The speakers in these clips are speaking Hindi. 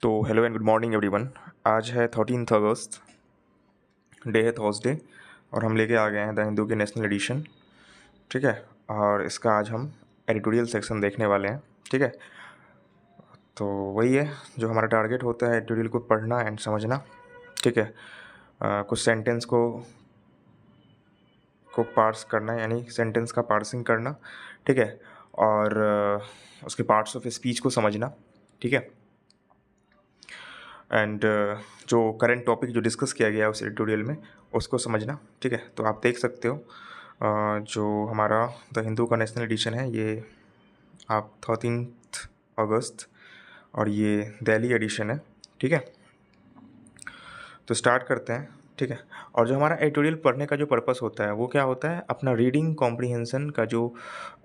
तो hello and good morning everyone. आज है 13 अगस्त, डे है थर्सडे, और हम लेके आ गए हैं द हिंदू के नेशनल एडिशन। ठीक है, और इसका आज हम एडिटोरियल सेक्शन देखने वाले हैं। ठीक है, तो वही है जो हमारा टारगेट होता है, एडिटोरियल को पढ़ना एंड समझना। ठीक है, कुछ सेंटेंस को पार्स करना, यानी सेंटेंस का पार्सिंग करना। ठीक है, और उसके पार्ट्स ऑफ स्पीच को समझना। ठीक है, एंड जो करंट टॉपिक जो डिस्कस किया गया है उस एडिटोरियल में उसको समझना। ठीक है, तो आप देख सकते हो जो हमारा द हिंदू का नेशनल एडिशन है, ये आप 13 अगस्त, और ये दिल्ली एडिशन है। ठीक है, तो स्टार्ट करते हैं। ठीक है, और जो हमारा एडिटोरियल पढ़ने का जो पर्पस होता है वो क्या होता है, अपना रीडिंग कॉम्प्रिहेंसन का जो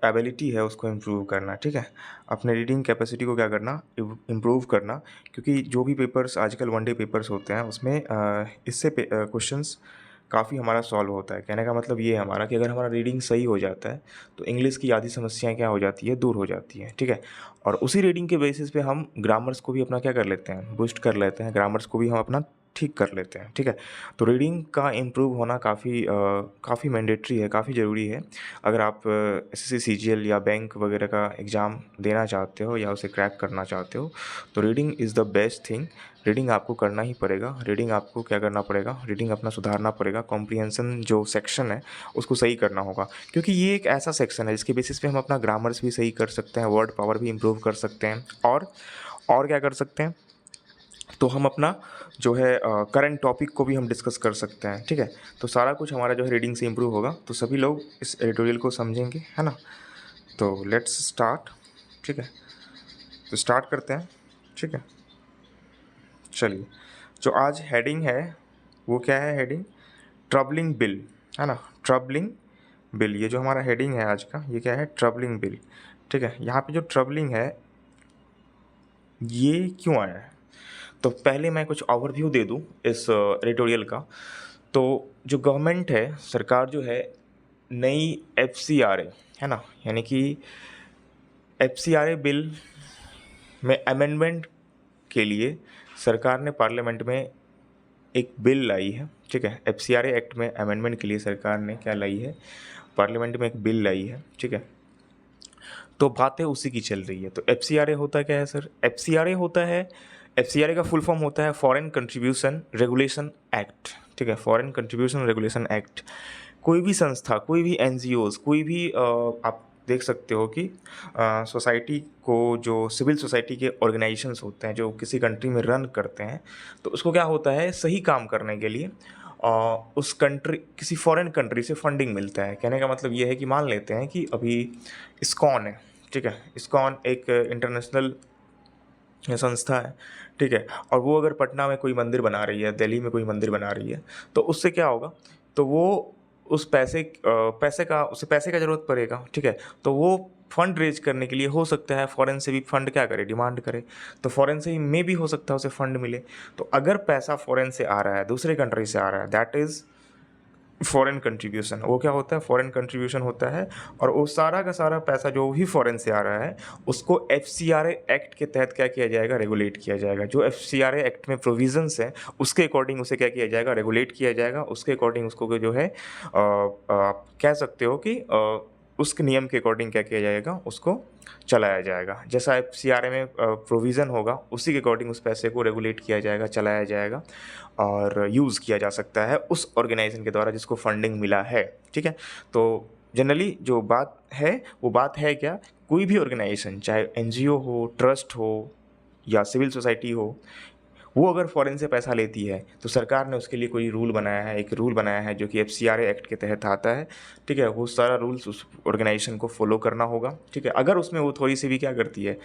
एबिलिटी है उसको इम्प्रूव करना। ठीक है, अपने रीडिंग कैपेसिटी को क्या करना, इम्प्रूव करना। क्योंकि जो भी पेपर्स आजकल वनडे पेपर्स होते हैं उसमें इससे क्वेश्चंस काफ़ी हमारा सॉल्व होता है। कहने का मतलब ये है हमारा कि अगर हमारा रीडिंग सही हो जाता है तो इंग्लिश की आधी समस्याएं क्या हो जाती है, दूर हो जाती हैं। ठीक है, और उसी रीडिंग के बेसिस पे हम ग्रामर्स को भी अपना क्या कर लेते हैं, बूस्ट कर लेते हैं, ग्रामर्स को भी हम अपना ठीक कर लेते हैं। ठीक है, तो रीडिंग का इम्प्रूव होना काफ़ी मैंडेटरी है, काफ़ी ज़रूरी है। अगर आप एसएससी सीजीएल या बैंक वगैरह का एग्ज़ाम देना चाहते हो या उसे क्रैक करना चाहते हो तो reading is the best thing. Reading आपको करना ही पड़ेगा। रीडिंग आपको क्या करना पड़ेगा, रीडिंग अपना सुधारना पड़ेगा। कॉम्प्रिहेंसन जो सेक्शन है उसको सही करना होगा, क्योंकि ये एक ऐसा सेक्शन है जिसके बेसिस पे हम अपना ग्रामर्स भी सही कर सकते हैं, वर्ड पावर भी इम्प्रूव कर सकते हैं, और क्या कर सकते हैं, तो हम अपना जो है करंट टॉपिक को भी हम डिस्कस कर सकते हैं। ठीक है, तो सारा कुछ हमारा जो है रीडिंग से इम्प्रूव होगा। तो सभी लोग इस एडिटोरियल को समझेंगे, है ना। तो लेट्स स्टार्ट। ठीक है, तो स्टार्ट करते हैं। ठीक है, चलिए, जो आज हेडिंग है वो क्या है, हेडिंग ट्रबलिंग बिल, है ना। ट्रबलिंग बिल, ये जो हमारा हेडिंग है आज का, ये क्या है, ट्रबलिंग बिल। ठीक है, यहाँ पे जो ट्रबलिंग है ये क्यों आया है, तो पहले मैं कुछ ओवरव्यू दे दूं इस एडिटोरियल का। तो जो गवर्नमेंट है, सरकार जो है, नई एफसीआरए, है ना, यानी कि एफसीआरए बिल में अमेंडमेंट के लिए सरकार ने पार्लियामेंट में एक बिल लाई है। ठीक है, एफसीआरए एक्ट में अमेंडमेंट के लिए सरकार ने क्या लाई है, पार्लियामेंट में एक बिल लाई है। ठीक है, तो बातें उसी की चल रही है। तो एफसीआरए होता क्या है सर, एफसीआरए होता है, एफसीआरए का फुल फॉर्म होता है फॉरेन कंट्रीब्यूशन रेगुलेशन एक्ट। ठीक है, फॉरेन कंट्रीब्यूशन रेगुलेशन एक्ट। कोई भी संस्था, कोई भी एनजीओज, कोई भी आप देख सकते हो कि सोसाइटी को, जो सिविल सोसाइटी के ऑर्गेनाइजेशंस होते हैं जो किसी कंट्री में रन करते हैं, तो उसको क्या होता है, सही काम करने के लिए उस कंट्री, किसी फॉरेन कंट्री से फंडिंग मिलता है। कहने का मतलब ये है कि मान लेते हैं कि अभी इस्कॉन है। ठीक है, इस्कॉन एक इंटरनेशनल संस्था है। ठीक है, और वो अगर पटना में कोई मंदिर बना रही है, दिल्ली में कोई मंदिर बना रही है, तो उससे क्या होगा, तो वो उस उसे पैसे का ज़रूरत पड़ेगा। ठीक है, तो वो फंड रेज करने के लिए हो सकता है फॉरेन से भी फंड क्या करे, डिमांड करे। तो फॉरेन से ही मे भी हो सकता है उसे फंड मिले। तो अगर पैसा फॉरेन से आ रहा है, दूसरे कंट्री से आ रहा है, दैट इज़ फॉरेन कंट्रीब्यूशन। वो क्या होता है, फॉरेन कंट्रीब्यूशन होता है। और वो सारा का सारा पैसा जो भी फॉरेन से आ रहा है उसको एफसीआरए एक्ट के तहत क्या किया जाएगा, रेगुलेट किया जाएगा। जो एफसीआरए एक्ट में प्रोविजंस हैं उसके अकॉर्डिंग उसे क्या किया जाएगा, रेगुलेट किया जाएगा। उसके अकॉर्डिंग उसको जो है आप कह सकते हो कि उसके नियम के अकॉर्डिंग क्या किया जाएगा, उसको चलाया जाएगा। जैसा एफसीआरए में प्रोविज़न होगा उसी के अकॉर्डिंग उस पैसे को रेगुलेट किया जाएगा, चलाया जाएगा और यूज़ किया जा सकता है उस ऑर्गेनाइजेशन के द्वारा जिसको फंडिंग मिला है। ठीक है, तो जनरली जो बात है वो बात है क्या, कोई भी ऑर्गेनाइजेशन, चाहे एनजीओ हो, ट्रस्ट हो या सिविल सोसाइटी हो, वो अगर फॉरेन से पैसा लेती है तो सरकार ने उसके लिए कोई रूल बनाया है, एक रूल बनाया है जो कि एफसीआरए एक्ट के तहत आता है। ठीक है, वो सारा रूल्स उस ऑर्गेनाइजेशन को फॉलो करना होगा। ठीक है, अगर उसमें वो थोड़ी सी भी क्या करती है,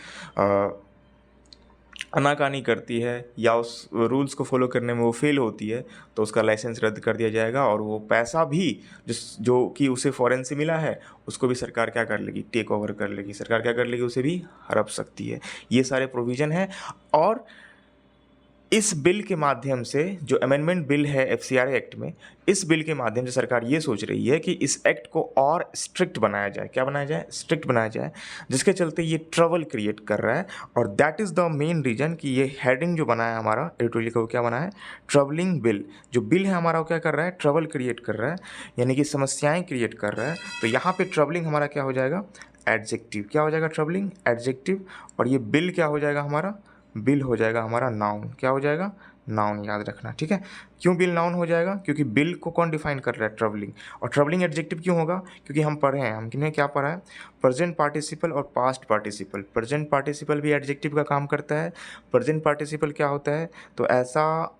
आनाकानी करती है या उस रूल्स को फॉलो करने में वो फेल होती है, तो उसका लाइसेंस रद्द कर दिया जाएगा। और वो पैसा भी जो कि उसे फॉरेन से मिला है उसको भी सरकार क्या कर लेगी, टेक ओवर कर लेगी। सरकार क्या कर लेगी, उसे भी हड़प सकती है। ये सारे प्रोविज़न हैं। और इस बिल के माध्यम से, जो अमेंडमेंट बिल है एफसीआरए एक्ट में, इस बिल के माध्यम से सरकार ये सोच रही है कि इस एक्ट को और स्ट्रिक्ट बनाया जाए। क्या बनाया जाए? स्ट्रिक्ट बनाया जाए, जिसके चलते ये ट्रबल क्रिएट कर रहा है। और that is the main reason कि ये हेडिंग जो बनाया हमारा एडिटोरियल का, वो क्या बना है? Troubling bill. जो बिल है हमारा वो क्या कर रहा है? ट्रबल क्रिएट कर रहा है, यानी कि समस्याएं क्रिएट कर रहा है। तो यहाँ पे ट्रबलिंग हमारा क्या हो जाएगा? एडजेक्टिव। क्या हो जाएगा? Troubling adjective. और ये बिल क्या हो जाएगा हमारा? बिल हो जाएगा हमारा नाउन। क्या हो जाएगा? नाउन, याद रखना, ठीक है। क्यों बिल नाउन हो जाएगा? क्योंकि बिल को कौन डिफाइन कर रहा है? ट्रबलिंग। और ट्रबलिंग एडजेक्टिव क्यों होगा? क्योंकि हम पढ़े हैं, हमने क्या पढ़ा है? प्रेजेंट पार्टिसिपल और पास्ट पार्टिसिपल। प्रेजेंट पार्टिसिपल भी एडजेक्टिव का काम करता है। प्रेजेंट पार्टिसिपल क्या होता है? तो ऐसा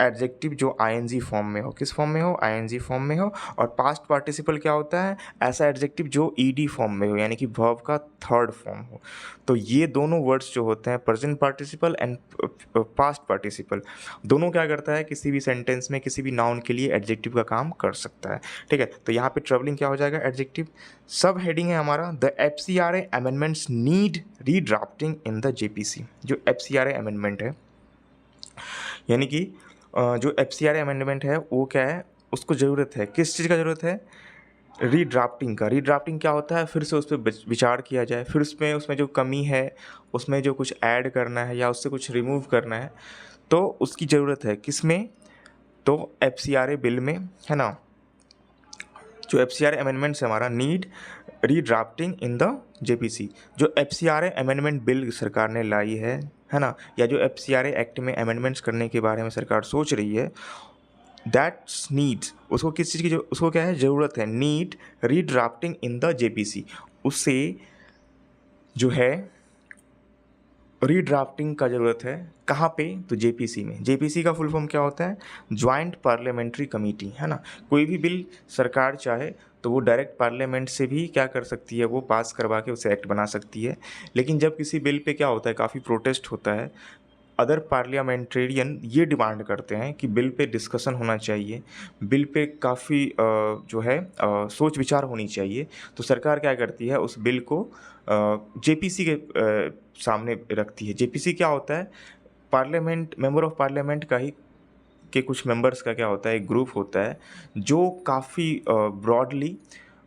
एडजेक्टिव जो आईएनजी फॉर्म में हो। किस फॉर्म में हो? आईएनजी फॉर्म में हो। और पास्ट पार्टिसिपल क्या होता है? ऐसा एडजेक्टिव जो ईडी फॉर्म में हो, यानी कि वर्ब का थर्ड फॉर्म हो। तो ये दोनों वर्ड्स जो होते हैं, present participle and past participle, दोनों क्या करता है? किसी भी सेंटेंस में किसी भी नाउन के लिए एडजेक्टिव का काम कर सकता है, ठीक है। तो यहाँ पे ट्रबलिंग क्या हो जाएगा? एडजेक्टिव। सब हेडिंग है हमारा the FCRA amendments need redrafting in the JPC. जो एफसीआरए अमेंडमेंट है, यानी कि जो एफसीआरए अमेंडमेंट है वो क्या है? उसको ज़रूरत है, किस चीज़ का ज़रूरत है? रीड्राफ्टिंग का। रीड्राफ्टिंग क्या होता है? फिर से उस पर विचार किया जाए, फिर उसमें जो कमी है, उसमें जो कुछ ऐड करना है या उससे कुछ रिमूव करना है, तो उसकी ज़रूरत है। किस में? तो एफसीआरए बिल में, है ना। जो एफसीआरए अमेंडमेंट्स है हमारा, need redrafting in the JPC. जो एफसीआरए अमेंडमेंट बिल सरकार ने लाई है ना, या जो एफसीआरए एक्ट में अमेंडमेंट्स करने के बारे में सरकार सोच रही है, दैट्स नीड्स, उसको किस चीज़ की जो उसको क्या है? ज़रूरत है। Need redrafting in the JPC. उससे जो है रीड्राफ्टिंग का ज़रूरत है। कहाँ पे? तो जेपीसी में। जेपीसी का फुल फॉर्म क्या होता है? ज्वाइंट पार्लियामेंट्री कमेटी, है ना। कोई भी बिल सरकार चाहे तो वो डायरेक्ट पार्लियामेंट से भी क्या कर सकती है? वो पास करवा के उसे एक्ट बना सकती है। लेकिन जब किसी बिल पे क्या होता है? काफ़ी प्रोटेस्ट होता है। अदर पार्लियामेंटेरियन ये डिमांड करते हैं कि बिल पे डिस्कशन होना चाहिए, बिल पे काफ़ी जो है सोच विचार होनी चाहिए। तो सरकार क्या करती है? उस बिल को जेपीसी के सामने रखती है। जेपीसी क्या होता है? पार्लियामेंट, मेंबर ऑफ पार्लियामेंट का ही के कुछ मेंबर्स का क्या होता है? एक ग्रुप होता है जो काफ़ी ब्रॉडली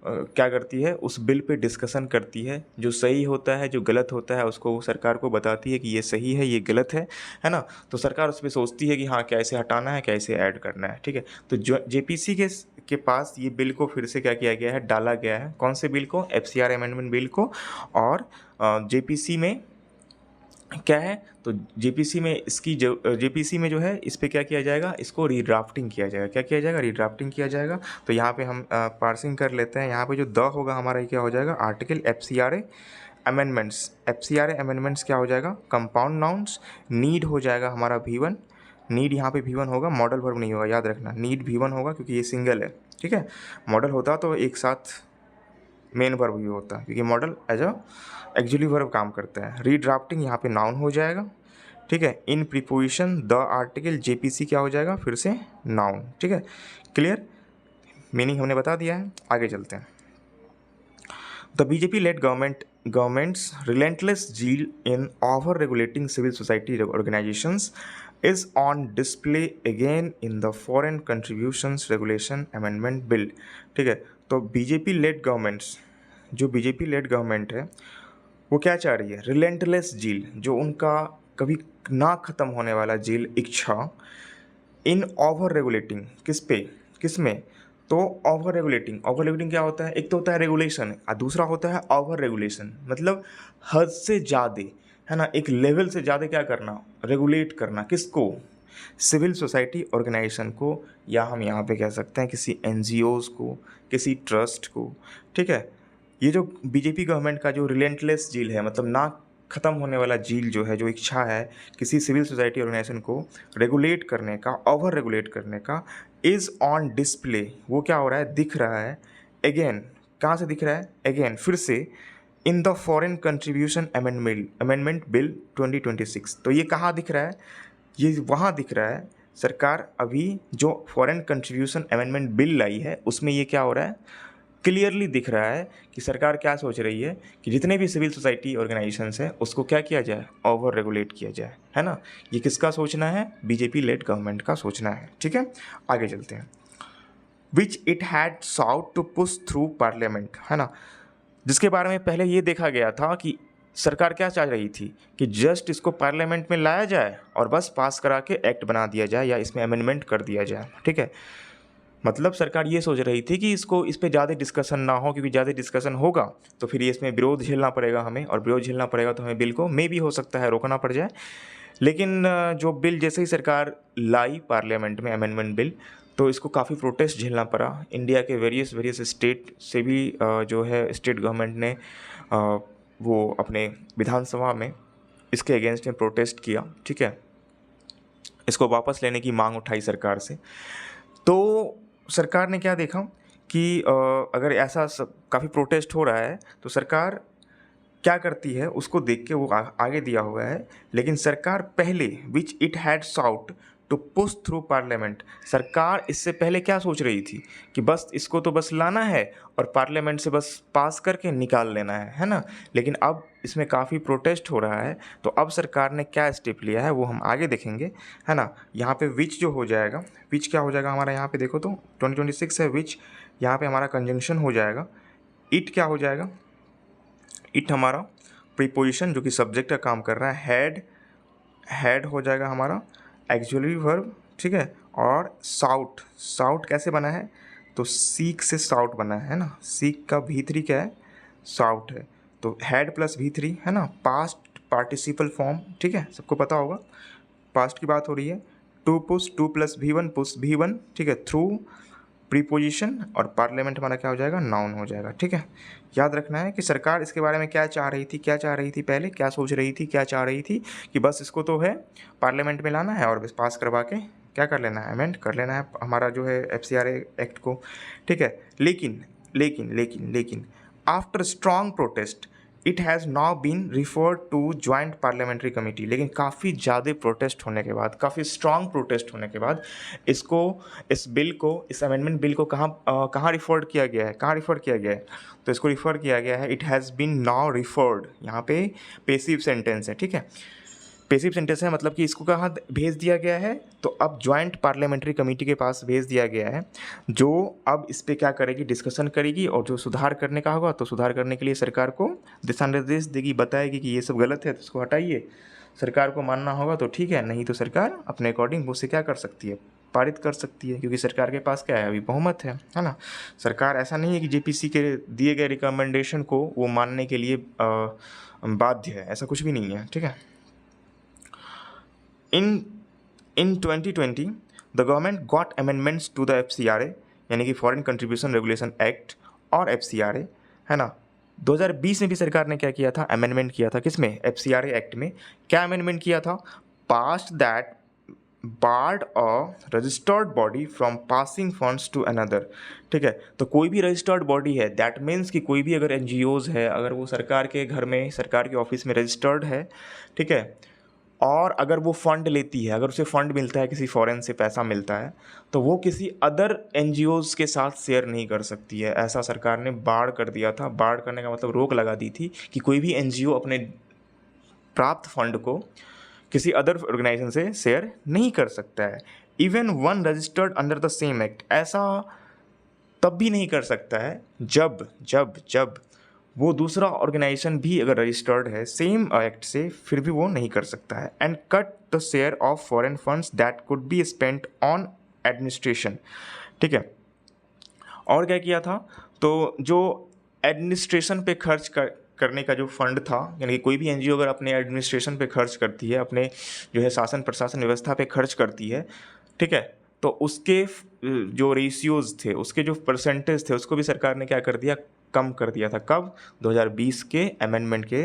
क्या करती है? उस बिल पे डिस्कशन करती है। जो सही होता है, जो गलत होता है, उसको वो सरकार को बताती है कि ये सही है, ये गलत है ना। तो सरकार उस पे सोचती है कि हाँ, कैसे हटाना है, कैसे ऐड करना है, ठीक है। तो जो जेपीसी के पास ये बिल को फिर से क्या किया गया है? डाला गया है। कौन से बिल को? एफसीआर अमेंडमेंट बिल को। और जेपीसी में क्या है? तो जेपीसी में इसकी जो जेपीसी में जो है, इस पे क्या किया जाएगा? इसको रीड्राफ्टिंग किया जाएगा। क्या किया जाएगा? रीड्राफ्टिंग किया जाएगा। तो यहाँ पे हम पार्सिंग कर लेते हैं। यहाँ पे जो द होगा हमारा, ये क्या हो जाएगा? Article FCRA amendments. FCRA amendments क्या हो जाएगा? Compound nouns. नीड हो जाएगा हमारा V1। नीड यहाँ पे V1 होगा, मॉडल वर्ब नहीं होगा, याद रखना। नीड V1 होगा क्योंकि ये सिंगल है, ठीक है। मॉडल होता तो एक साथ मेन वर्ब भी होता है, क्योंकि model as a actually verb काम करता है। रीड्राफ्टिंग यहाँ पे नाउन हो जाएगा, ठीक है। इन प्रीपोजिशन द आर्टिकल जेपीसी क्या हो जाएगा? फिर से नाउन, ठीक है। क्लियर? मीनिंग हमने बता दिया है, आगे चलते हैं। The BJP lead governments relentless zeal in over regulating civil society organizations is on display again in the foreign contributions regulation amendment bill, ठीक है। तो बीजेपी लेड गवर्नमेंट्स, जो बीजेपी लेड गवर्नमेंट है, वो क्या चाह रही है? रिलेंटलेस zeal, जो उनका कभी ना ख़त्म होने वाला zeal, इच्छा, इन ओवर रेगुलेटिंग, किस पे? किस में? तो ओवर रेगुलेटिंग क्या होता है? एक तो होता है रेगुलेशन और दूसरा होता है ओवर रेगुलेशन, मतलब हद से ज़्यादा, है ना। एक लेवल से ज़्यादा क्या करना? रेगुलेट करना। किसको? सिविल सोसाइटी ऑर्गेनाइजेशन को, या हम यहाँ पे कह सकते हैं किसी एनजीओज को, किसी ट्रस्ट को, ठीक है। ये जो बीजेपी गवर्नमेंट का जो रिलेंटलेस जील है, मतलब ना ख़त्म होने वाला जील जो है, जो इच्छा है किसी सिविल सोसाइटी ऑर्गेनाइजेशन को रेगुलेट करने का, ओवर रेगुलेट करने का, इज़ ऑन डिस्प्ले, वो क्या हो रहा है? दिख रहा है। अगेन, कहाँ से दिख रहा है? अगेन, फिर से, in the foreign contribution amendment bill 2026। तो ये कहाँ दिख रहा है? ये वहाँ दिख रहा है। सरकार अभी जो फॉरेन कंट्रीब्यूशन अमेंडमेंट बिल लाई है, उसमें ये क्या हो रहा है? क्लियरली दिख रहा है कि सरकार क्या सोच रही है कि जितने भी सिविल सोसाइटी ऑर्गेनाइजेशंस हैं उसको क्या किया जाए, ओवर रेगुलेट किया जाए, है ना। ये किसका सोचना है, बीजेपी लेड गवर्नमेंट का सोचना है, ठीक है। आगे चलते हैं। Which it had sought to push through parliament, है ना, जिसके बारे में पहले ये देखा गया था कि सरकार क्या चाह रही थी कि जस्ट इसको पार्लियामेंट में लाया जाए और बस पास करा के एक्ट बना दिया जाए या इसमें अमेंडमेंट कर दिया जाए, ठीक है। मतलब सरकार ये सोच रही थी कि इसको इस पे ज़्यादा डिस्कशन ना हो, क्योंकि ज़्यादा डिस्कशन होगा तो फिर ये इसमें विरोध झेलना पड़ेगा हमें, और विरोध झेलना पड़ेगा तो हमें बिल को भी हो सकता है रोकना पड़ जाए। लेकिन जो बिल जैसे ही सरकार लाई पार्लियामेंट में अमेंडमेंट बिल, तो इसको काफ़ी प्रोटेस्ट झेलना पड़ा। इंडिया के वेरियस स्टेट से भी जो है स्टेट गवर्नमेंट ने वो अपने विधानसभा में इसके अगेंस्ट में प्रोटेस्ट किया, ठीक है। इसको वापस लेने की मांग उठाई सरकार से। तो सरकार ने क्या देखा कि अगर ऐसा काफ़ी प्रोटेस्ट हो रहा है तो सरकार क्या करती है उसको देख के वो आगे दिया हुआ है। लेकिन सरकार पहले which it had sought to push through parliament, सरकार इससे पहले क्या सोच रही थी कि बस इसको तो बस लाना है और पार्लियामेंट से बस पास करके निकाल लेना है ना। लेकिन अब इसमें काफ़ी प्रोटेस्ट हो रहा है, तो अब सरकार ने क्या स्टेप लिया है वो हम आगे देखेंगे, है ना। यहाँ पे विच जो हो जाएगा, विच क्या हो जाएगा हमारा, यहाँ पे देखो तो 2026 है विच, यहाँ पे हमारा कंजंक्शन हो जाएगा। इट क्या हो जाएगा, इट हमारा प्रीपोजिशन जो कि सब्जेक्ट का काम कर रहा है, हेड हो जाएगा हमारा एक्चुअली वर्ब, ठीक है। और साउट, साउट कैसे बना है, तो सीक से साउट बना है ना, सीक का V3 क्या है, साउट है। तो हेड प्लस V3 है ना, पास्ट पार्टिसिपल फॉर्म, ठीक है, सबको पता होगा पास्ट की बात हो रही है। To push, to plus V1 push V1, ठीक है, थ्रू प्रीपोजिशन, और पार्लियामेंट हमारा क्या हो जाएगा, नाउन हो जाएगा, ठीक है। याद रखना है कि सरकार इसके बारे में क्या चाह रही थी, क्या चाह रही थी, पहले क्या सोच रही थी, क्या चाह रही थी कि बस इसको तो है पार्लियामेंट में लाना है और बस पास करवा के क्या कर लेना है, अमेंड कर लेना है हमारा जो है FCRA एक्ट को, ठीक है। लेकिन लेकिन लेकिन लेकिन after strong protest it has now been referred to joint parliamentary committee. लेकिन काफ़ी ज़्यादा प्रोटेस्ट होने के बाद, काफ़ी स्ट्रॉन्ग प्रोटेस्ट होने के बाद इसको, इस बिल को, इस अमेंडमेंट बिल को कहाँ रिफर्ड किया गया है, कहाँ रिफ़र किया गया है, तो इसको रिफ़र किया गया है, it has been now referred, यहाँ पे पेसिव सेंटेंस है, ठीक है। पेसिव सेंटेंस है मतलब कि इसको कहाँ भेज दिया गया है, तो अब जॉइंट पार्लियामेंट्री कमेटी के पास भेज दिया गया है, जो अब इस पर क्या करेगी, डिस्कशन करेगी, और जो सुधार करने का होगा तो सुधार करने के लिए सरकार को दिशा निर्देश देगी, बताएगी कि ये सब गलत है तो इसको हटाइए। सरकार को मानना होगा तो ठीक है, नहीं तो सरकार अपने अकॉर्डिंग उससे क्या कर सकती है, पारित कर सकती है, क्योंकि सरकार के पास क्या है, अभी बहुमत है ना। सरकार ऐसा नहीं है कि JPC के दिए गए रिकमेंडेशन को वो मानने के लिए बाध्य है, ऐसा कुछ भी नहीं है, ठीक है। In 2020 the government got amendments to the FCRA, यानी कि फॉरेन कंट्रीब्यूशन रेगुलेशन एक्ट और FCRA, है ना। 2020 में भी सरकार ने क्या किया था, अमेंडमेंट किया था, किसमें, FCRA एक्ट में। क्या अमेंडमेंट किया था, past that barred a registered body from passing funds to another, ठीक है। तो कोई भी रजिस्टर्ड बॉडी है, दैट मीन्स कि कोई भी अगर NGOs है, अगर वो सरकार के घर में, सरकार के ऑफिस में रजिस्टर्ड है, ठीक है, और अगर वो फ़ंड लेती है, अगर उसे फ़ंड मिलता है, किसी फॉरेन से पैसा मिलता है, तो वो किसी अदर NGOs के साथ शेयर नहीं कर सकती है। ऐसा सरकार ने बाढ़ कर दिया था। बाढ़ करने का मतलब रोक लगा दी थी कि कोई भी NGO अपने प्राप्त फंड को किसी अदर ऑर्गेनाइजेशन से शेयर नहीं कर सकता है। Even one registered under the same act, ऐसा तब भी नहीं कर सकता है जब जब जब वो दूसरा ऑर्गेनाइजेशन भी अगर रजिस्टर्ड है सेम एक्ट से, फिर भी वो नहीं कर सकता है। And cut the share of foreign funds that could be spent on administration, ठीक है। और क्या किया था, तो जो एडमिनिस्ट्रेशन पे खर्च करने का जो फंड था, यानी कि कोई भी NGO अगर अपने एडमिनिस्ट्रेशन पे खर्च करती है, अपने जो है शासन प्रशासन व्यवस्था पे खर्च करती है, ठीक है, तो उसके जो रेशियोज़ थे, उसके जो परसेंटेज थे, उसको भी सरकार ने क्या कर दिया, कम कर दिया था। कब, 2020 के अमेंडमेंट के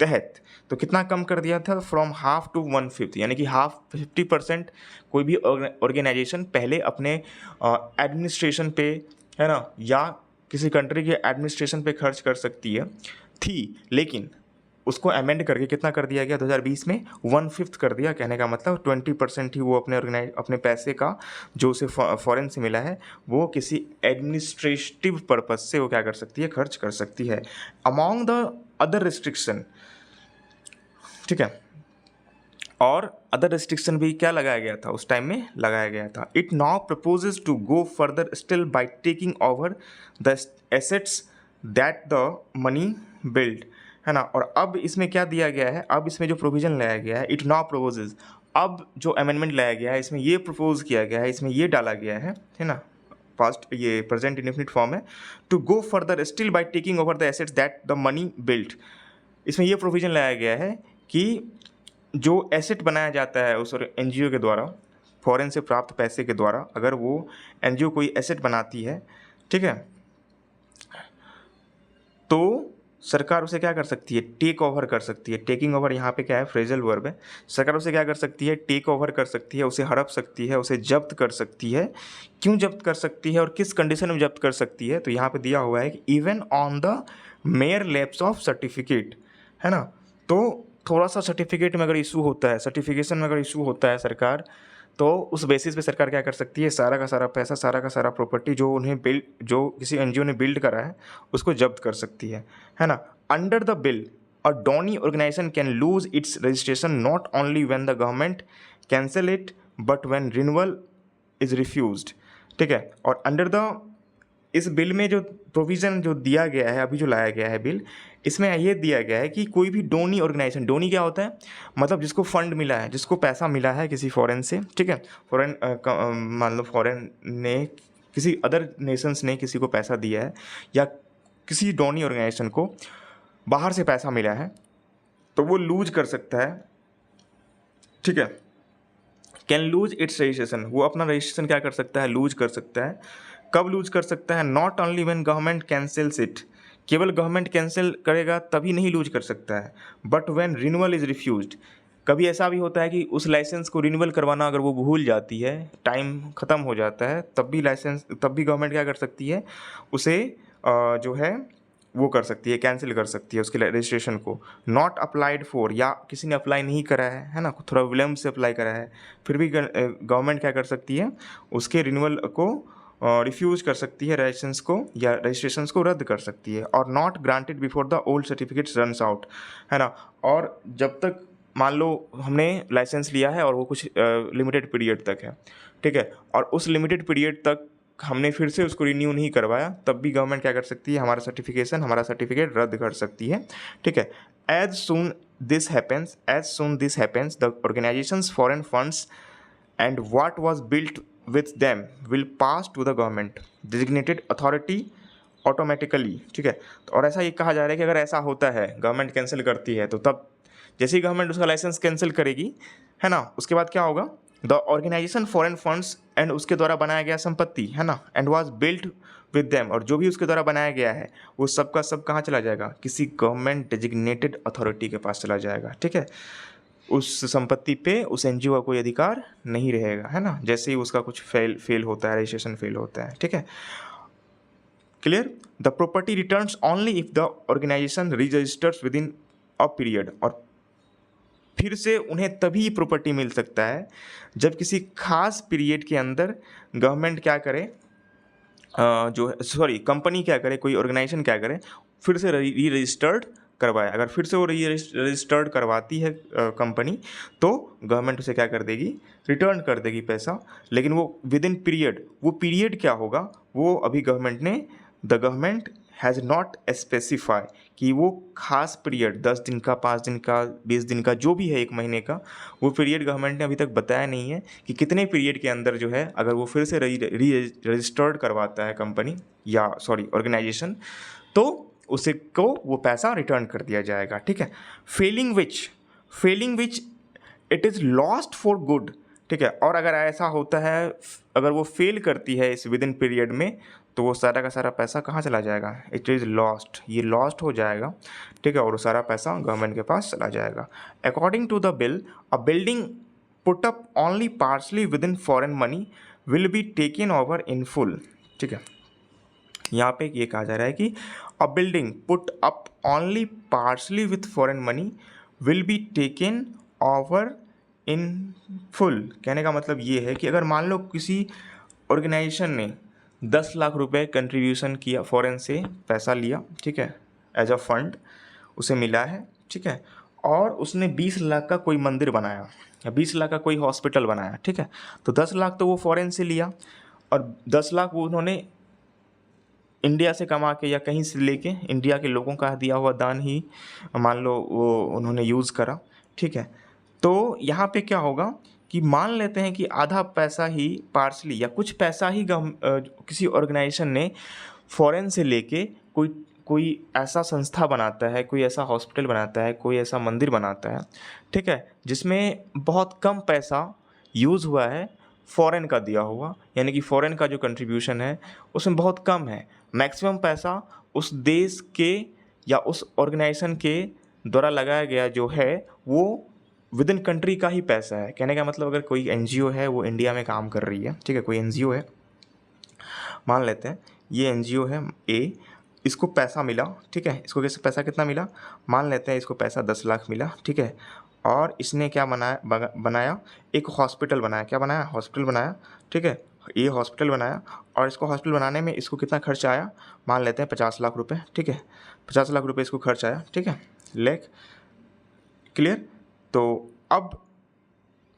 तहत। तो कितना कम कर दिया था, फ्रॉम हाफ टू 1/5, यानी कि हाफ 50% कोई भी ऑर्गेनाइजेशन पहले अपने एडमिनिस्ट्रेशन पे, है ना, या किसी कंट्री के एडमिनिस्ट्रेशन पे खर्च कर सकती है थी। लेकिन उसको अमेंड करके कितना कर दिया गया 2020 में 1/5 कर दिया। कहने का मतलब 20% ही वो अपने पैसे का जो उसे फॉरेन से मिला है वो किसी एडमिनिस्ट्रेटिव पर्पज से वो क्या कर सकती है, खर्च कर सकती है। अमॉन्ग द अदर रिस्ट्रिक्शन, ठीक है, और अदर रिस्ट्रिक्शन भी क्या लगाया गया था उस टाइम में, लगाया गया था। It now proposes to go further still by taking over the assets that the money built, है ना। और अब इसमें क्या दिया गया है, अब इसमें जो प्रोविजन लाया गया है, इट नाउ प्रपोजेज, अब जो अमेंडमेंट लाया गया है इसमें ये प्रपोज किया गया है, इसमें ये डाला गया है ना, पास्ट ये प्रेजेंट इंडेफिनिट फॉर्म है, to go further still by taking over the assets that the money built. इसमें ये प्रोविजन लाया गया है कि जो एसेट बनाया जाता है उस एनजीओ के द्वारा, फॉरेन से प्राप्त पैसे के द्वारा, अगर वो एनजीओ कोई एसेट बनाती है, ठीक है, तो सरकार उसे क्या कर सकती है, टेक ओवर कर सकती है। टेकिंग ओवर यहाँ पे क्या है, फ्रेजल वर्ब है। सरकार उसे क्या कर सकती है, टेक ओवर कर सकती है, उसे हड़प सकती है, उसे जब्त कर सकती है। क्यों जब्त कर सकती है और किस कंडीशन में जब्त कर सकती है, तो यहाँ पे दिया हुआ है कि even on the mayor lapse of certificate, है ना। तो थोड़ा सा सर्टिफिकेट में अगर इशू होता है, सर्टिफिकेशन में अगर इशू होता है सरकार, तो उस बेसिस पे सरकार क्या कर सकती है, सारा का सारा पैसा, सारा का सारा प्रॉपर्टी जो उन्हें जो किसी एनजीओ ने बिल्ड करा है उसको जब्त कर सकती है ना। Under the bill a donee organisation can lose its registration not only when the government cancel it but when renewal is refused, ठीक है। और अंडर द इस बिल में जो प्रोविज़न जो दिया गया है, अभी जो लाया गया है बिल, इसमें ये दिया गया है कि कोई भी डोनी ऑर्गेनाइजेशन, डोनी क्या होता है, मतलब जिसको फंड मिला है, जिसको पैसा मिला है किसी फॉरेन से, ठीक है, फॉरेन मान लो फॉरेन ने, किसी अदर नेशंस ने किसी को पैसा दिया है, या किसी डोनी ऑर्गेनाइजेशन को बाहर से पैसा मिला है, तो वो लूज कर सकता है, ठीक है, कैन लूज इट्स रजिस्ट्रेशन, वो अपना रजिस्ट्रेशन क्या कर सकता है, लूज कर सकता है। कब लूज कर सकता है, not only when government cancels it, केवल गवर्नमेंट कैंसिल करेगा तभी नहीं लूज कर सकता है, but when renewal is refused, कभी ऐसा भी होता है कि उस लाइसेंस को रिन्यूअल करवाना अगर वो भूल जाती है, टाइम ख़त्म हो जाता है, तब भी गवर्नमेंट क्या कर सकती है, उसे जो है वो कर सकती है, कैंसिल कर सकती है उसके रजिस्ट्रेशन को। नॉट अप्लाइड फॉर, या किसी ने अप्लाई नहीं करा है ना, थोड़ा विलम्ब से अप्लाई करा है, फिर भी गवर्नमेंट क्या कर सकती है, उसके रिन्यूअल को रिफ्यूज़ कर सकती है, लाइसेंस को या रजिस्ट्रेशन को रद्द कर सकती है। और not granted before the old certificates runs out, है ना। और जब तक मान लो हमने लाइसेंस लिया है और वो कुछ लिमिटेड पीरियड तक है, ठीक है, और उस लिमिटेड पीरियड तक हमने फिर से उसको रिन्यू नहीं करवाया, तब भी गवर्नमेंट क्या कर सकती है, हमारा सर्टिफिकेट रद्द कर सकती है, ठीक है। As soon this happens the organisations foreign funds and what was built with them will pass to the government designated authority automatically, ठीक है। और ऐसा ये कहा जा रहा है कि अगर ऐसा होता है, गवर्नमेंट कैंसिल करती है, तो तब जैसे ही गवर्नमेंट उसका लाइसेंस कैंसिल करेगी, है ना, उसके बाद क्या होगा, the organisation foreign funds and उसके द्वारा बनाया गया संपत्ति, है ना, and was built with them, और जो भी उसके द्वारा बनाया गया है वो सब का सब कहाँ चला जाएगा, किसी गवर्नमेंट डेजिग्नेटेड अथॉरिटी के पास चला जाएगा, ठीक है। उस संपत्ति पे उस एनजीओ का कोई अधिकार नहीं रहेगा, है ना, जैसे ही उसका कुछ फेल होता है, रजिस्ट्रेशन फेल होता है, ठीक है। Clear. The property returns only if the organisation registers within a period, और फिर से उन्हें तभी प्रॉपर्टी मिल सकता है जब किसी खास पीरियड के अंदर गवर्नमेंट क्या करे, कंपनी क्या करे, कोई ऑर्गेनाइजेशन क्या करे, फिर से री रजिस्टर्ड करवाए। अगर फिर से वो रजिस्टर्ड करवाती है कंपनी, तो गवर्नमेंट उसे क्या कर देगी, रिटर्न कर देगी पैसा, लेकिन वो विद इन पीरियड, वो पीरियड क्या होगा, वो अभी the government has not specify कि वो खास पीरियड 10 दिन का, 5 दिन का, 20 दिन का, जो भी है 1 महीने का, वो पीरियड गवर्नमेंट ने अभी तक बताया नहीं है कि कितने पीरियड के अंदर जो है, अगर वो फिर से रजिस्टर्ड करवाता है कंपनी या ऑर्गेनाइजेशन, तो उसे को वो पैसा रिटर्न कर दिया जाएगा, ठीक है। Fehling which it is lost for good, ठीक है। और अगर ऐसा होता है, अगर वो फेल करती है इस विद इन पीरियड में, तो वो सारा का सारा पैसा कहाँ चला जाएगा, इट इज़ लॉस्ट, ये लॉस्ट हो जाएगा, ठीक है, और वो सारा पैसा गवर्नमेंट के पास चला जाएगा। According to the bill, a building put up only partially within foreign money will be taken over in full, ठीक है। यहाँ पे ये कहा जा रहा है कि a building put up only partially with foreign money will be taken over in full. कहने का मतलब ये है कि अगर मान लो किसी ऑर्गेनाइजेशन ने 10 लाख रुपए कंट्रीब्यूशन किया, फॉरेन से पैसा लिया, ठीक है, एज अ फंड उसे मिला है, ठीक है, और उसने 20 लाख का कोई मंदिर बनाया या 20 लाख का कोई हॉस्पिटल बनाया, ठीक है, तो 10 लाख तो वो फॉरेन से लिया और 10 लाख वो उन्होंने इंडिया से कमा के या कहीं से लेके इंडिया के लोगों का दिया हुआ दान ही मान लो वो उन्होंने यूज़ करा, ठीक है। तो यहाँ पे क्या होगा कि मान लेते हैं कि आधा पैसा ही पार्सली या कुछ पैसा ही किसी ऑर्गेनाइजेशन ने फॉरेन से लेके कोई कोई ऐसा संस्था बनाता है, कोई ऐसा हॉस्पिटल बनाता है, कोई ऐसा मंदिर बनाता है, ठीक है, जिसमें बहुत कम पैसा यूज़ हुआ है फॉरेन का दिया हुआ, यानी कि फॉरेन का जो कंट्रीब्यूशन है उसमें बहुत कम है। मैक्सिमम पैसा उस देश के या उस ऑर्गेनाइजेशन के द्वारा लगाया गया जो है वो विद इन कंट्री का ही पैसा है। कहने का मतलब अगर कोई एनजीओ है वो इंडिया में काम कर रही है, ठीक है, कोई एनजीओ है, मान लेते हैं ये एनजीओ है ए, इसको पैसा मिला, ठीक है, इसको कैसे पैसा कितना मिला, मान लेते हैं इसको पैसा 10 लाख मिला, ठीक है, और इसने क्या बनाया एक हॉस्पिटल बनाया, क्या बनाया, हॉस्पिटल बनाया, ठीक है, ये हॉस्पिटल बनाया और इसको हॉस्पिटल बनाने में इसको कितना खर्च आया, मान लेते हैं 50 लाख रुपए, ठीक है, 50 लाख रुपए इसको खर्च आया, ठीक है, लेक क्लियर। तो अब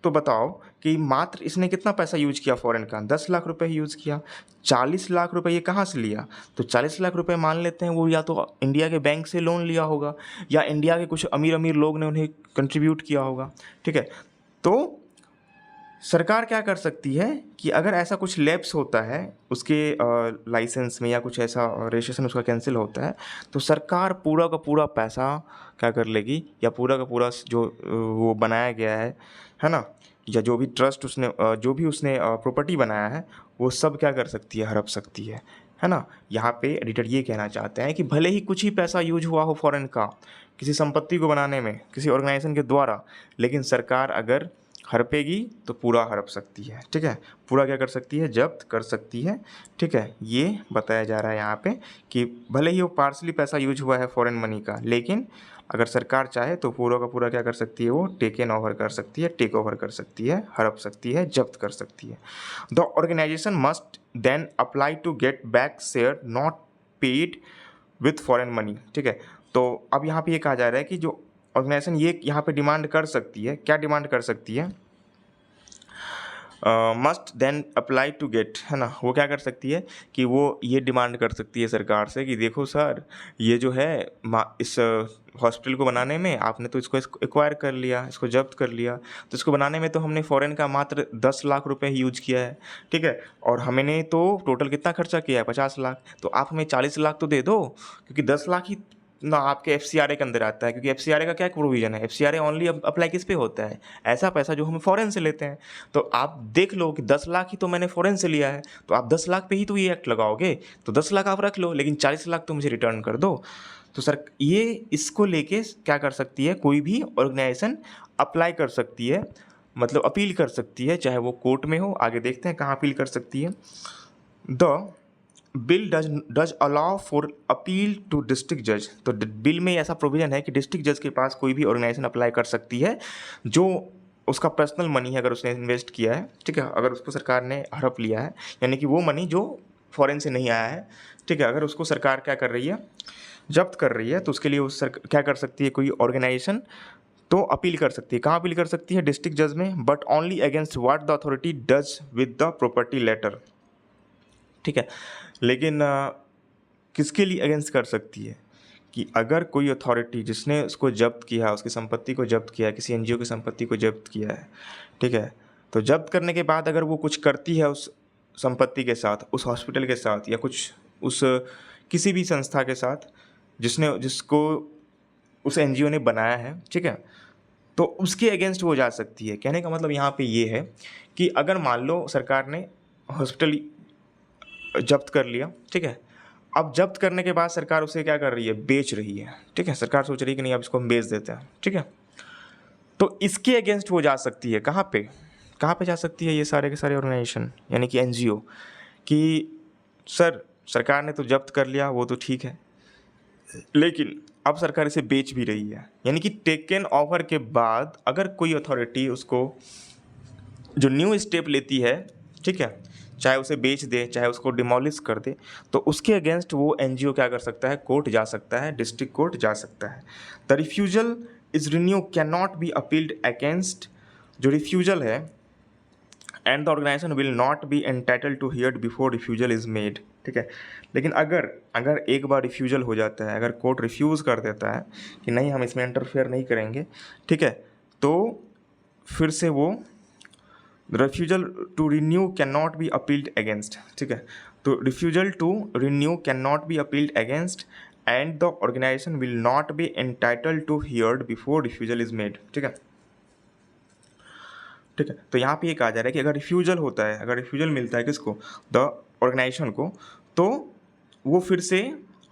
तो बताओ कि मात्र इसने कितना पैसा यूज किया फॉरेन का, 10 लाख रुपए ही यूज़ किया। 40 लाख रुपए ये कहाँ से लिया, तो 40 लाख रुपए मान लेते हैं वो या तो इंडिया के बैंक से लोन लिया होगा या इंडिया के कुछ अमीर अमीर लोग ने उन्हें कंट्रीब्यूट किया होगा, ठीक है। तो सरकार क्या कर सकती है कि अगर ऐसा कुछ लैप्स होता है उसके लाइसेंस में या कुछ ऐसा रजिस्ट्रेशन उसका कैंसिल होता है तो सरकार पूरा का पूरा पैसा क्या कर लेगी या पूरा का पूरा जो वो बनाया गया है ना, या जो भी ट्रस्ट उसने जो भी उसने प्रॉपर्टी बनाया है वो सब क्या कर सकती है, हड़प सकती है ना। यहाँ पे एडिटर ये कहना चाहते हैं कि भले ही कुछ ही पैसा यूज हुआ हो फॉरेन का किसी संपत्ति को बनाने में किसी ऑर्गेनाइजेशन के द्वारा, लेकिन सरकार अगर हड़पेगी तो पूरा हड़प सकती है, ठीक है, पूरा क्या कर सकती है, जब्त कर सकती है, ठीक है। ये बताया जा रहा है यहाँ पे कि भले ही वो पार्सली पैसा यूज हुआ है फॉरेन मनी का, लेकिन अगर सरकार चाहे तो पूरा का पूरा क्या कर सकती है, वो टेकन ओवर कर सकती है, टेक ओवर कर सकती है, हड़प सकती है, जब्त कर सकती है। The organisation must then apply to get back share not paid with foreign money, ठीक है। तो अब यहाँ पे ये कहा जा रहा है कि जो ऑर्गेनाइजेशन ये यहाँ पे डिमांड कर सकती है, क्या डिमांड कर सकती है, must then apply to get, है ना, वो क्या कर सकती है कि वो ये डिमांड कर सकती है सरकार से कि देखो सर ये जो है इस हॉस्पिटल को बनाने में आपने तो इसको एक्वायर कर लिया, इसको जब्त कर लिया, तो इसको बनाने में तो हमने फ़ॉरेन का मात्र 10 लाख रुपए ही यूज किया है, ठीक है, और हमने तो टोटल कितना खर्चा किया है 50 लाख, तो आप हमें 40 लाख तो दे दो, क्योंकि 10 लाख ही ना आपके एफसीआरए के अंदर आता है, क्योंकि एफसीआरए का क्या प्रोविजन है, एफसीआरए ओनली अप्लाई किस पे होता है, ऐसा पैसा जो हम फॉरेन से लेते हैं। तो आप देख लो कि 10 लाख ही तो मैंने फॉरेन से लिया है, तो आप 10 लाख पे ही तो ये एक्ट लगाओगे, तो 10 लाख आप रख लो लेकिन 40 लाख तो मुझे रिटर्न कर दो। तो सर ये इसको लेके क्या कर सकती है, कोई भी ऑर्गेनाइजेशन अप्लाई कर सकती है, मतलब अपील कर सकती है, चाहे वो कोर्ट में हो, आगे देखते हैं कहाँ अपील कर सकती है। The bill does allow for appeal to district जज, तो बिल में ऐसा प्रोविज़न है कि डिस्ट्रिक्ट जज के पास कोई भी ऑर्गेनाइजेशन अप्लाई कर सकती है जो उसका पर्सनल मनी है, अगर उसने इन्वेस्ट किया है, ठीक है, अगर उसको सरकार ने हड़प लिया है, यानी कि वो मनी जो फॉरेन से नहीं आया है, ठीक है, अगर उसको सरकार क्या कर रही है, जब्त कर रही है, तो उसके लिए उस क्या कर सकती है कोई ऑर्गेनाइजेशन, तो अपील कर सकती है। कहाँ अपील कर सकती है, डिस्ट्रिक्ट जज में, but only against what the authority does with the property later, ठीक है। लेकिन किसके लिए अगेंस्ट कर सकती है कि अगर कोई अथॉरिटी जिसने उसको जब्त किया, उसकी संपत्ति को जब्त किया, किसी एनजीओ की संपत्ति को जब्त किया है, ठीक है, तो जब्त करने के बाद अगर वो कुछ करती है उस संपत्ति के साथ, उस हॉस्पिटल के साथ या कुछ उस किसी भी संस्था के साथ जिसको उस एनजीओ ने बनाया है, ठीक है, तो उसके अगेंस्ट वो जा सकती है। कहने का मतलब यहाँ पे ये है कि अगर मान लो सरकार ने हॉस्पिटल जब्त कर लिया, ठीक है, अब जब्त करने के बाद सरकार उसे क्या कर रही है, बेच रही है, ठीक है, सरकार सोच रही है कि नहीं अब इसको हम बेच देते हैं, ठीक है, तो इसके अगेंस्ट वो जा सकती है, कहाँ पे जा सकती है ये सारे के सारे ऑर्गेनाइजेशन यानी कि एनजीओ, कि सर सरकार ने तो जब्त कर लिया, वो तो ठीक है, लेकिन अब सरकार इसे बेच भी रही है। यानी कि टेकन ओवर के बाद अगर कोई अथॉरिटी उसको जो न्यू स्टेप लेती है, ठीक है, चाहे उसे बेच दे, चाहे उसको डिमोलिश कर दे, तो उसके अगेंस्ट वो एनजीओ क्या कर सकता है, कोर्ट जा सकता है, डिस्ट्रिक्ट कोर्ट जा सकता है। The refusal is renew can not be appealed against, जो रिफ्यूजल है, and the organisation will not be entitled to hear before refusal is made, ठीक है। लेकिन अगर अगर एक बार रिफ्यूजल हो जाता है, अगर कोर्ट रिफ्यूज़ कर देता है कि नहीं हम इसमें इंटरफेयर नहीं करेंगे, ठीक है, तो फिर से वो refusal to renew cannot be appealed against, ठीक है। तो refusal to renew cannot be appealed against and the organization will not be entitled to heard before refusal is made, ठीक है। ठीक है, तो यहाँ पे ये कहा जा रहा है कि अगर रिफ्यूजल होता है, अगर रिफ्यूजल मिलता है किसको, द ऑर्गेनाइजेशन को, तो वो फिर से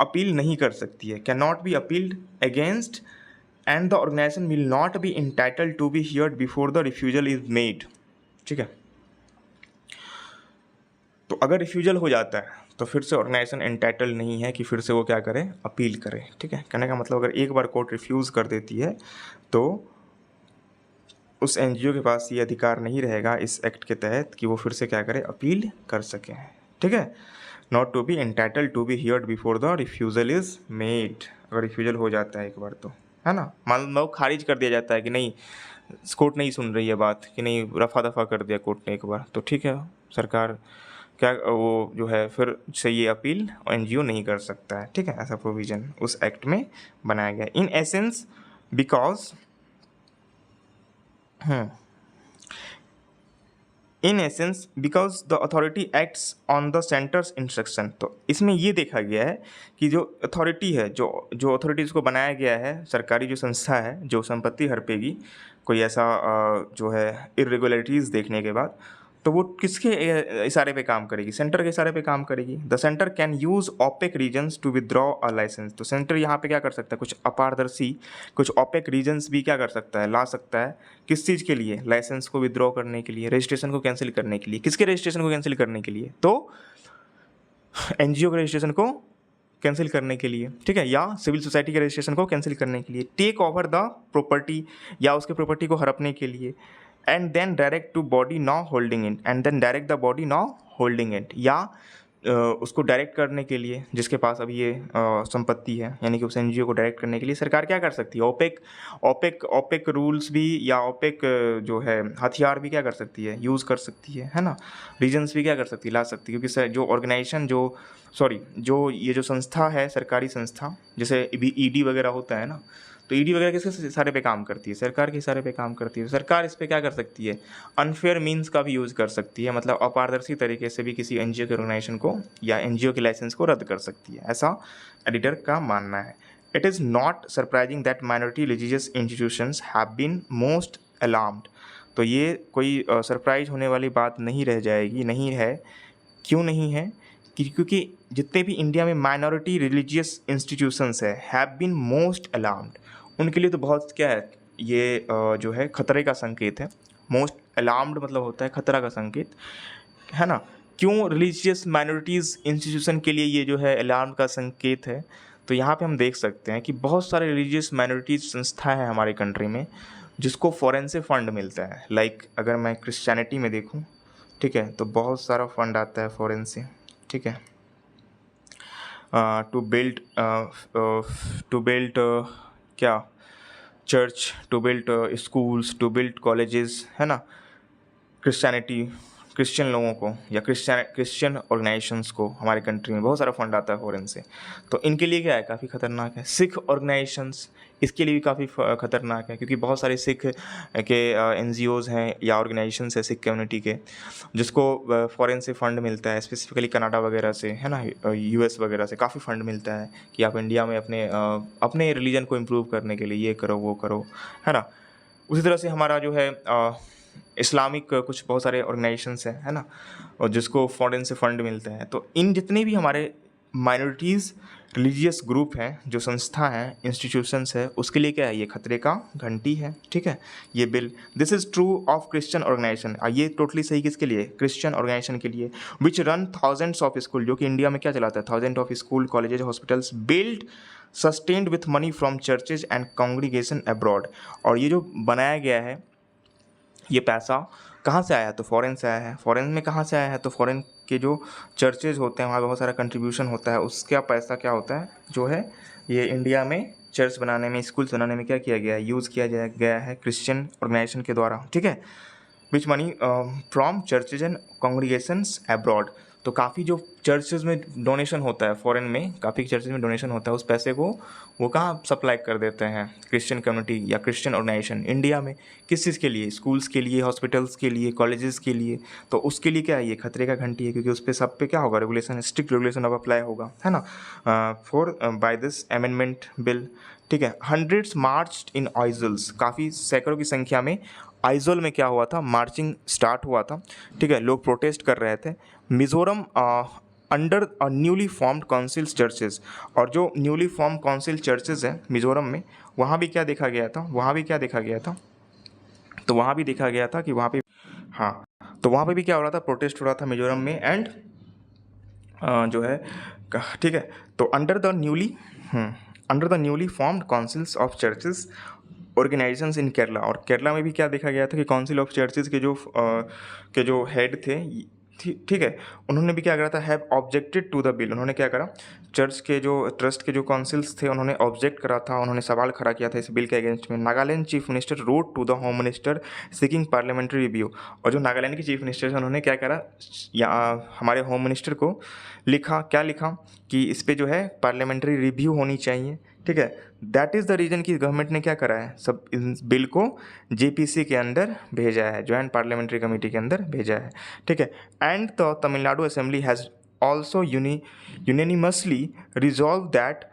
अपील नहीं कर सकती है, can not be appealed against and the organisation will not be entitled to be heard before the refusal is made, ठीक है। तो अगर रिफ्यूजल हो जाता है तो फिर से ऑर्गेनाइजेशन एंटाइटल नहीं है कि फिर से वो क्या करे, अपील करे, ठीक है। कहने का मतलब अगर एक बार कोर्ट रिफ्यूज़ कर देती है तो उस एनजीओ के पास ये अधिकार नहीं रहेगा इस एक्ट के तहत कि वो फिर से क्या करे, अपील कर सके, ठीक है। Not to be entitle to be heard before the refusal is made, अगर रिफ्यूजल हो जाता है एक बार तो, है ना, मान लो खारिज कर दिया जाता है कि नहीं कोर्ट नहीं सुन रही है बात, कि नहीं रफा दफा कर दिया कोर्ट ने एक बार, तो ठीक है, सरकार क्या वो जो है फिर से ये अपील एनजीओ नहीं कर सकता है, ठीक है। ऐसा प्रोविज़न उस एक्ट में बनाया गया। In essence because in essence because the authority acts on the centres instruction, तो इसमें ये देखा गया है कि जो अथॉरिटी है, जो अथॉरिटीज़ को बनाया गया है, सरकारी जो संस्था है जो संपत्ति हड़पेगी कोई ऐसा जो है इरेगुलरिटीज़ देखने के बाद, तो वो किसके इशारे पे काम करेगी, सेंटर के इशारे पे काम करेगी। The centre can use opaque reasons to withdraw a licence, तो सेंटर यहाँ पे क्या कर सकता है, कुछ अपारदर्शी, कुछ ओपेक रीजन्स भी क्या कर सकता है, ला सकता है, किस चीज़ के लिए, लाइसेंस को विदड्रॉ करने के लिए, रजिस्ट्रेशन को कैंसिल करने के लिए, किसके रजिस्ट्रेशन को कैंसिल करने के लिए, तो एनजीओ के रजिस्ट्रेशन को कैंसिल करने के लिए, ठीक है, या सिविल सोसाइटी के रजिस्ट्रेशन को कैंसिल करने के लिए, टेक ओवर द प्रॉपर्टी या उसके प्रॉपर्टी को हड़पने के लिए, and then direct to body now holding it, and then direct the body now holding it, या उसको डायरेक्ट करने के लिए जिसके पास अभी ये संपत्ति है, यानी कि उस एनजीओ को डायरेक्ट करने के लिए सरकार क्या कर सकती है, ओपेक रूल्स भी या ओपेक जो है हथियार भी क्या कर सकती है, यूज़ कर सकती है ना, रीजन्स भी क्या कर सकती है, ला सकती है, क्योंकि जो ऑर्गेनाइजेशन जो ये जो संस्था है, सरकारी संस्था, जैसे ईडी वगैरह होता है ना, तो ईडी वगैरह किसके इशारे पे काम करती है, सरकार के इशारे पे काम करती है। सरकार इस पे क्या कर सकती है, अनफेयर मीन्स का भी यूज़ कर सकती है, मतलब अपारदर्शी तरीके से भी किसी एनजीओ के ऑर्गेनाइजेशन को या एनजीओ के लाइसेंस को रद्द कर सकती है, ऐसा एडिटर का मानना है। It is not surprising that minority religious institutions have been most alarmed, तो ये कोई सरप्राइज होने वाली बात नहीं रह जाएगी, नहीं है। क्यों नहीं है, क्योंकि जितने भी इंडिया में माइनॉरिटी रिलीजियस इंस्टीट्यूशंस है, हैव बीन मोस्ट अलार्म्ड, उनके लिए तो बहुत क्या है, ये जो है खतरे का संकेत है। मोस्ट अलार्म्ड मतलब होता है खतरा का संकेत, है ना। क्यों रिलीजियस माइनॉरिटीज़ इंस्टीट्यूशन के लिए ये जो है अलार्म का संकेत है, तो यहाँ पे हम देख सकते हैं कि बहुत सारे रिलीजियस माइनॉरिटीज़ संस्थाएं हैं हमारे कंट्री में जिसको फॉरेन से फंड मिलता है। लाइक अगर मैं क्रिश्चियनिटी में देखूँ, ठीक है, तो बहुत सारा फंड आता है फॉरेन से, ठीक है, टू बिल्ड क्या church, to build schools, to build colleges, है ना। क्रिश्चियन लोगों को या क्रिश्चियन ऑर्गेनाइजेशंस को हमारे कंट्री में बहुत सारा फंड आता है फॉरेन से, तो इनके लिए क्या है, काफ़ी ख़तरनाक है। सिख ऑर्गेनाइजेशंस, इसके लिए भी काफ़ी ख़तरनाक है, क्योंकि बहुत सारे सिख के एनजीओज़ हैं या ऑर्गेनाइजेशंस है सिख कम्युनिटी के, जिसको फॉरेन से फ़ंड मिलता है, स्पेसिफिकली कनाडा वगैरह से, है ना, यूएस वगैरह से काफ़ी फ़ंड मिलता है कि आप इंडिया में अपने रिलीजन को इम्प्रूव करने के लिए ये करो वो करो, है ना। उसी तरह से हमारा जो है इस्लामिक कुछ बहुत सारे ऑर्गेनाइजेशंस हैं, है ना, और जिसको फॉरेन से फ़ंड मिलते हैं। तो इन जितने भी हमारे माइनॉरिटीज़, रिलीजियस ग्रुप हैं, जो संस्था हैं, इंस्टीट्यूशंस है, उसके लिए क्या है, ये खतरे का घंटी है, ठीक है ये bill. This is true of Christian organisation, ये टोटली सही किसके लिए, क्रिश्चियन ऑर्गेनाइजेशन के लिए, which run thousands of school, जो कि इंडिया में क्या चलाता है, thousand of school, colleges, hospitals, built sustained with money from churches and congregation abroad. और ये जो बनाया गया है, ये पैसा कहाँ से आया है, तो फॉरेन से आया है। फॉरेन में कहाँ से आया है, तो फॉरेन के जो चर्चेज होते हैं वहाँ बहुत सारा कंट्रीब्यूशन होता है, उसका पैसा क्या होता है, जो है ये इंडिया में चर्च बनाने में, स्कूल्स बनाने में क्या किया गया है, यूज़ किया गया है क्रिश्चियन ऑर्गेनाइजेशन के द्वारा, ठीक है। Which money from churches and congregations abroad. तो काफ़ी जो चर्चेज में डोनेशन होता है, फॉरेन में काफ़ी चर्चेज में डोनेशन होता है, उस पैसे को वो कहाँ सप्लाई कर देते हैं, क्रिश्चियन कम्युनिटी या क्रिश्चियन ऑर्गेनाइजेशन इंडिया में। किस चीज़ के लिए, स्कूल्स के लिए, हॉस्पिटल्स के लिए, कॉलेजेस के लिए। तो उसके लिए क्या है, ये खतरे का घंटी है, क्योंकि उस पर सब पे क्या होगा, रेगुलेशन, स्ट्रिक्ट रेगुलेशन अब अप्लाई होगा, है ना, for by this amendment bill, ठीक है। हंड्रेड्स मार्च्ड इन आइजल्स, काफ़ी सैकड़ों की संख्या में आइजोल में क्या हुआ था, मार्चिंग स्टार्ट हुआ था, ठीक है, लोग प्रोटेस्ट कर रहे थे। Mizoram under newly formed councils churches, और जो न्यूली फॉर्म काउंसिल चर्चेज़ हैं मिज़ोरम में, वहाँ भी क्या देखा गया था, वहाँ भी क्या देखा गया था, तो वहाँ भी देखा गया था कि वहाँ पे, हाँ, तो वहाँ पे भी क्या हो रहा था, प्रोटेस्ट हो रहा था मिज़ोरम में, एंड जो है, ठीक है, तो under the newly formed councils of churches organisations इन केरला। और केरला में भी क्या देखा गया था कि काउंसिल ऑफ चर्चेज़ के जो हेड थे, ठीक है, उन्होंने भी क्या करा था, have objected to the bill. उन्होंने क्या करा, चर्च के जो ट्रस्ट के जो काउंसिल्स थे, उन्होंने ऑब्जेक्ट करा था, उन्होंने सवाल खड़ा किया था इस बिल के अगेंस्ट में। Nagaland chief minister wrote to the home minister seeking parliamentary review. और जो नागालैंड के चीफ मिनिस्टर हैं, उन्होंने क्या करा, हमारे होम मिनिस्टर को लिखा, क्या लिखा कि इस पर जो है पार्लियामेंट्री रिव्यू होनी चाहिए, ठीक है। दैट इज़ द रीज़न कि गवर्नमेंट ने क्या करा है, सब इस बिल को जेपीसी के अंदर भेजा है, जॉइंट पार्लियामेंट्री कमेटी के अंदर भेजा है, ठीक है। And the Tamil Nadu assembly has also unanimously resolve that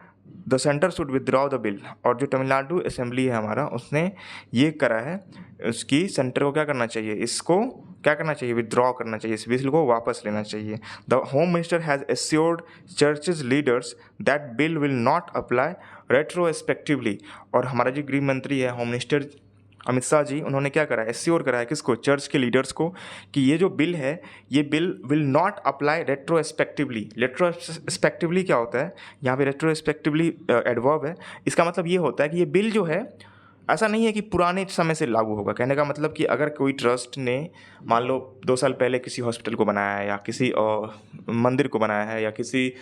the centre should withdraw the bill. और जो तमिलनाडु असेंबली है हमारा, उसने ये करा है, उसकी सेंटर को क्या करना चाहिए, इसको क्या करना चाहिए, विदड्रॉ करना चाहिए, इस बिल को वापस लेना चाहिए। The home minister has assured churches leaders that bill will not apply retrospectively. और हमारा जो गृह मंत्री है, होम मिनिस्टर अमित शाह जी, उन्होंने क्या करा है, एश्योर करा है किसको, चर्च के लीडर्स को, कि ये जो बिल है, ये bill will not apply retrospectively. Retrospectively क्या होता है, यहाँ पे रेट्रोस्पेक्टिवली एडवर्ब है, इसका मतलब ये होता है कि ये बिल जो है, ऐसा नहीं है कि पुराने समय से लागू होगा। कहने का मतलब कि अगर कोई ट्रस्ट ने मान लो 2 साल पहले किसी हॉस्पिटल को बनाया है, या किसी मंदिर को बनाया है, या किसी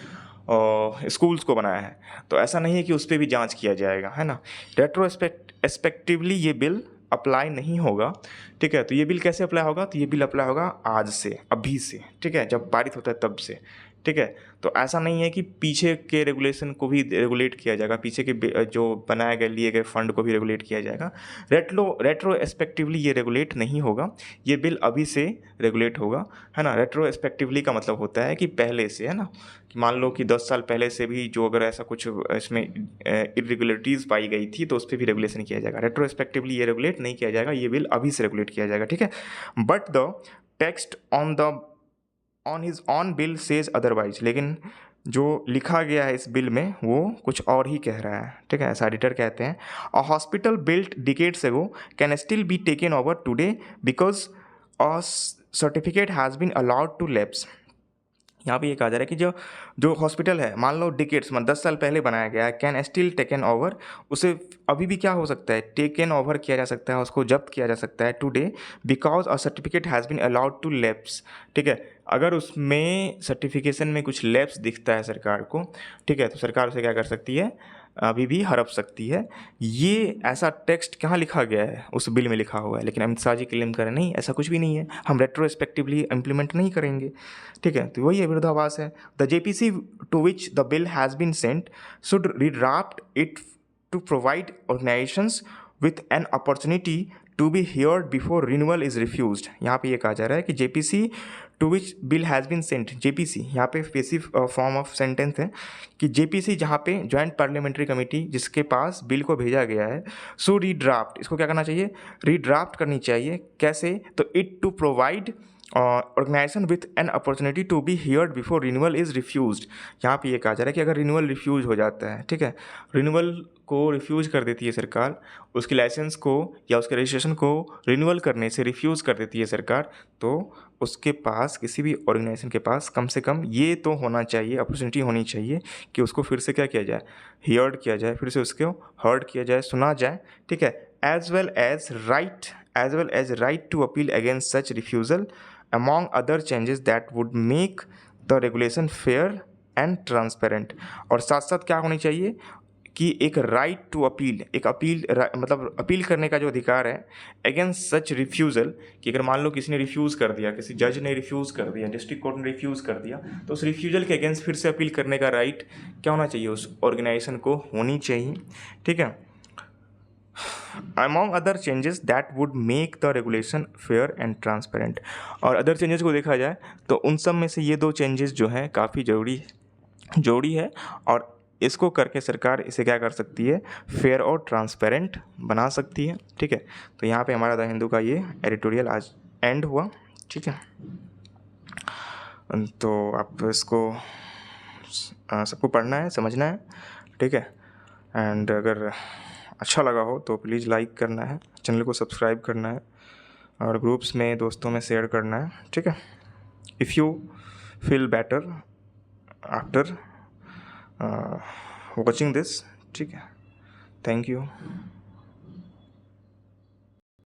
स्कूल्स को बनाया है, तो ऐसा नहीं है कि उस पर भी जांच किया जाएगा, है ना। रेट्रोस्पेक्टिवली ये बिल अप्लाई नहीं होगा, ठीक है। तो ये बिल कैसे अप्लाई होगा, तो ये बिल अप्लाई होगा आज से, अभी से, ठीक है, जब पारित होता है तब से, ठीक है। तो ऐसा नहीं है कि पीछे के रेगुलेशन को भी रेगुलेट किया जाएगा, पीछे के जो बनाए गए लिए गए फंड को भी रेगुलेट किया जाएगा। रेट्रोस्पेक्टिवली ये रेगुलेट नहीं होगा, ये बिल अभी से रेगुलेट होगा, है ना। रेट्रोस्पेक्टिवली का मतलब होता है कि पहले से, है ना, कि मान लो कि 10 साल पहले से भी जो अगर ऐसा कुछ इसमें इरेगुलरिटीज़ पाई गई थी, तो उस पर भी रेगुलेशन किया जाएगा। रेट्रोस्पेक्टिवली ये रेगुलेट नहीं किया जाएगा, ये बिल अभी से रेगुलेट किया जाएगा, ठीक है। But the text on his on bill says otherwise. लेकिन जो लिखा गया है इस बिल में, वो कुछ और ही कह रहा है, ठीक है, ऐसा एडिटर कहते हैं। A hospital built decades ago can still be taken over today because a certificate has been allowed to lapse. यहाँ पे ये कहा जा रहा है कि जो हॉस्पिटल है, मान लो डिकेट्स मतलब 10 साल पहले बनाया गया है, कैन स्टिल टेकन ओवर, उसे अभी भी क्या हो सकता है, टेकन ओवर किया जा सकता है, उसको जब्त किया जा सकता है today because a certificate has been allowed to lapse, ठीक है। अगर उसमें सर्टिफिकेशन में कुछ लैप्स दिखता है सरकार को, ठीक है, तो सरकार उसे क्या कर सकती है, अभी भी हड़प सकती है। ये ऐसा टेक्स्ट कहाँ लिखा गया है, उस बिल में लिखा हुआ है, लेकिन अमित शाह जी क्लेम करें नहीं, ऐसा कुछ भी नहीं है, हम रेट्रोस्पेक्टिवली इम्प्लीमेंट नहीं करेंगे, ठीक है। तो वही है, विरोधाभास है। The JPC to which the bill has been sent should redraft it to provide organisations with an opportunity to be heard before renewal is refused. यहाँ पे ये कहा जा रहा है कि JPC to which bill has been sent, JPC यहाँ पे पैसिव फॉर्म ऑफ सेंटेंस है, कि जेपीसी जहाँ पे जॉइंट पार्लियामेंट्री कमेटी जिसके पास बिल को भेजा गया है, सो रीड्राफ्ट, इसको क्या करना चाहिए, रीड्राफ्ट करनी चाहिए। कैसे, तो it to provide organisation with an opportunity to be heard before renewal is refused. यहाँ पे ये कहा जा रहा है कि अगर रिन्यूअल रिफ्यूज हो जाता है, ठीक है, रिन्यूअल को रिफ्यूज कर देती है सरकार, उसके लाइसेंस को या उसके रजिस्ट्रेशन को रिन्यूअल करने से रिफ्यूज़ कर देती है सरकार, तो उसके पास, किसी भी ऑर्गेनाइजेशन के पास कम से कम ये तो होना चाहिए, अपॉर्चुनिटी होनी चाहिए कि उसको फिर से क्या किया जाए, हियर्ड किया जाए, फिर से उसको हर्ड किया जाए, सुना जाए, ठीक है, as well as right to appeal against such refusal among other changes that would make the regulation fair and transparent। और साथ साथ क्या होनी चाहिए कि एक राइट टू अपील, एक अपील मतलब अपील करने का जो अधिकार है अगेंस्ट सच रिफ्यूज़ल, कि अगर मान लो किसी ने रिफ्यूज़ कर दिया, किसी जज ने रिफ्यूज़ कर दिया, डिस्ट्रिक्ट कोर्ट ने रिफ्यूज़ कर दिया, तो उस रिफ्यूज़ल के अगेंस्ट फिर से अपील करने का राइट क्या होना चाहिए, उस ऑर्गेनाइजेशन को होनी चाहिए, ठीक है। among other changes that would make the regulation fair and transparent। और अदर चेंजेस को देखा जाए तो उन सब में से ये दो चेंजेस जो हैं काफ़ी ज़रूरी है, और इसको करके सरकार इसे क्या कर सकती है, फेयर और ट्रांसपेरेंट बना सकती है, ठीक है। तो यहाँ पे हमारा द हिंदू का ये एडिटोरियल आज एंड हुआ, ठीक है। तो आप इसको सबको पढ़ना है, समझना है, ठीक है। एंड अगर अच्छा लगा हो तो प्लीज़ लाइक करना है, चैनल को सब्सक्राइब करना है, और ग्रुप्स में, दोस्तों में शेयर करना है, ठीक है। If you feel better after watching this, ठीक है। Thank you.